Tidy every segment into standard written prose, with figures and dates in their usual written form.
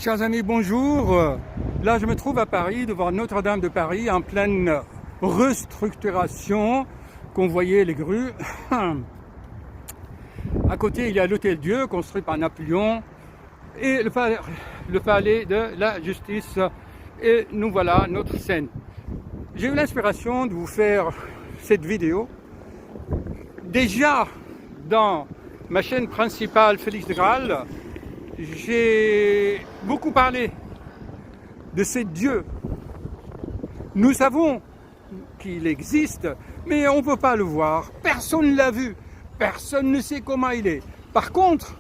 Chers amis, bonjour. Là, je me trouve à Paris, devant Notre-Dame de Paris, en pleine restructuration. Convoyez les grues. À côté, il y a l'Hôtel-Dieu, construit par Napoléon, et le palais de la justice. Et nous voilà, notre scène. J'ai eu l'inspiration de vous faire cette vidéo. Déjà, dans ma chaîne principale, Félix de Graal, j'ai beaucoup parlé de ces dieux. Nous savons qu'il existe, mais on ne peut pas le voir. Personne ne l'a vu. Personne ne sait comment il est. Par contre,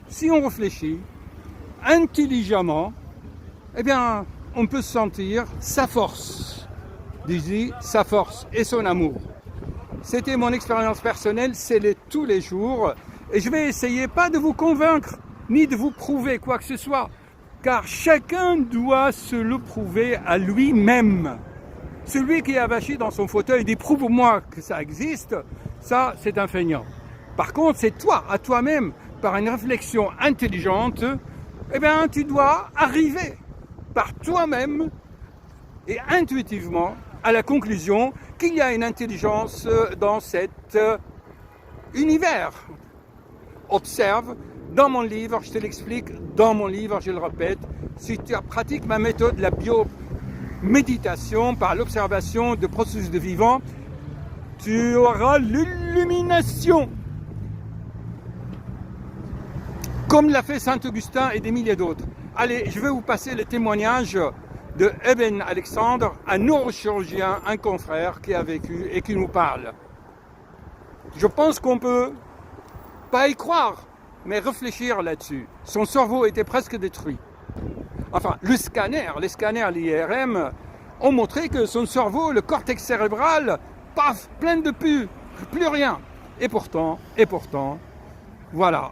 si on réfléchit intelligemment, eh bien, on peut sentir sa force. Disait sa force et son amour. C'était mon expérience personnelle, c'est tous les jours. Et je vais essayer pas de vous convaincre, ni de vous prouver quoi que ce soit, car chacun doit se le prouver à lui-même. Celui qui est avachi dans son fauteuil dit « prouve-moi que ça existe », ça c'est un feignant. Par contre, c'est toi, à toi-même, par une réflexion intelligente, eh bien tu dois arriver par toi-même et intuitivement à la conclusion qu'il y a une intelligence dans cet univers. Observe, dans mon livre, je te l'explique, dans mon livre, je le répète, si tu pratiques ma méthode, la bioméditation, par l'observation de processus de vivant, tu auras l'illumination. Comme l'a fait Saint-Augustin et des milliers d'autres. Allez, je vais vous passer le témoignage de Eben Alexandre, un neurochirurgien, un confrère qui a vécu et qui nous parle. Je pense qu'on peut pas y croire, mais réfléchir là-dessus. Son cerveau était presque détruit. Enfin, les scanners, l'IRM, ont montré que son cerveau, le cortex cérébral, paf, plein de plus rien. Et pourtant, voilà.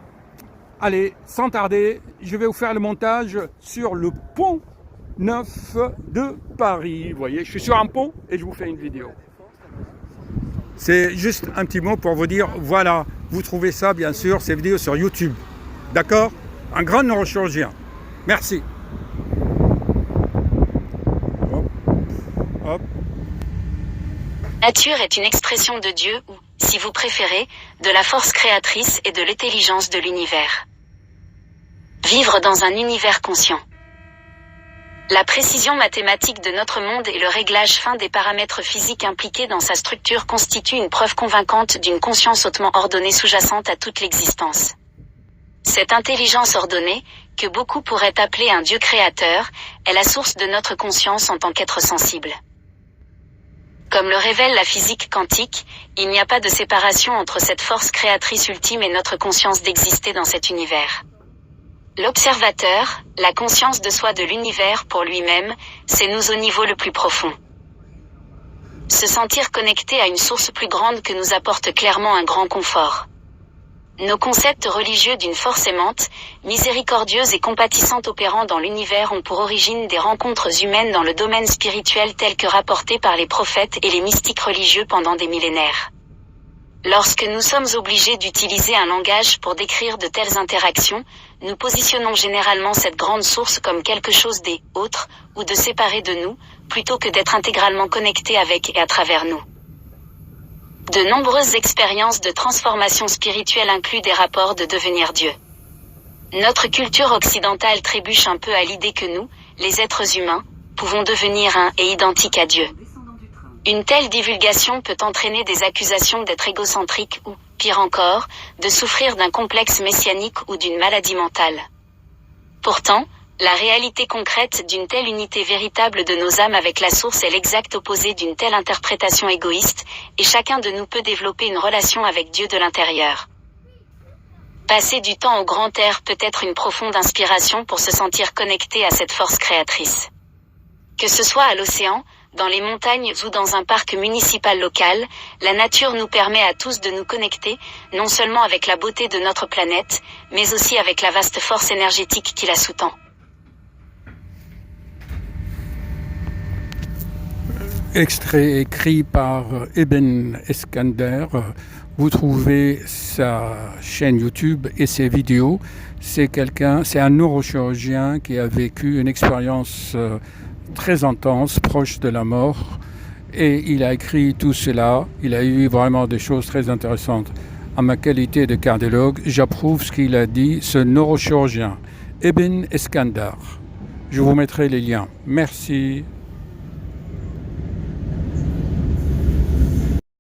Allez, sans tarder, je vais vous faire le montage sur le pont Neuf de Paris. Vous voyez, je suis sur un pont et je vous fais une vidéo. C'est juste un petit mot pour vous dire, voilà, vous trouvez ça bien sûr, ces vidéos sur YouTube. D'accord? Un grand neurochirurgien. Merci. Hop, hop. Nature est une expression de Dieu ou, si vous préférez, de la force créatrice et de l'intelligence de l'univers. Vivre dans un univers conscient. La précision mathématique de notre monde et le réglage fin des paramètres physiques impliqués dans sa structure constituent une preuve convaincante d'une conscience hautement ordonnée sous-jacente à toute l'existence. Cette intelligence ordonnée, que beaucoup pourraient appeler un Dieu créateur, est la source de notre conscience en tant qu'être sensible. Comme le révèle la physique quantique, il n'y a pas de séparation entre cette force créatrice ultime et notre conscience d'exister dans cet univers. L'observateur, la conscience de soi de l'univers pour lui-même, c'est nous au niveau le plus profond. Se sentir connecté à une source plus grande que nous apporte clairement un grand confort. Nos concepts religieux d'une force aimante, miséricordieuse et compatissante opérant dans l'univers ont pour origine des rencontres humaines dans le domaine spirituel telles que rapportées par les prophètes et les mystiques religieux pendant des millénaires. Lorsque nous sommes obligés d'utiliser un langage pour décrire de telles interactions, nous positionnons généralement cette grande source comme quelque chose des autres, ou de séparé de nous, plutôt que d'être intégralement connecté avec et à travers nous. De nombreuses expériences de transformation spirituelle incluent des rapports de devenir Dieu. Notre culture occidentale trébuche un peu à l'idée que nous, les êtres humains, pouvons devenir un et identique à Dieu. Une telle divulgation peut entraîner des accusations d'être égocentrique ou, pire encore, de souffrir d'un complexe messianique ou d'une maladie mentale. Pourtant, la réalité concrète d'une telle unité véritable de nos âmes avec la source est l'exact opposé d'une telle interprétation égoïste, et chacun de nous peut développer une relation avec Dieu de l'intérieur. Passer du temps au grand air peut être une profonde inspiration pour se sentir connecté à cette force créatrice. Que ce soit à l'océan, dans les montagnes ou dans un parc municipal local, la nature nous permet à tous de nous connecter, non seulement avec la beauté de notre planète, mais aussi avec la vaste force énergétique qui la sous-tend. Extrait écrit par Eben Eskander. Vous trouvez sa chaîne YouTube et ses vidéos. C'est un neurochirurgien qui a vécu une expérience très intense, proche de la mort. Et il a écrit tout cela. Il a eu vraiment des choses très intéressantes. À ma qualité de cardiologue, j'approuve ce qu'il a dit, ce neurochirurgien, Ibn Iskandar. Je vous mettrai les liens. Merci.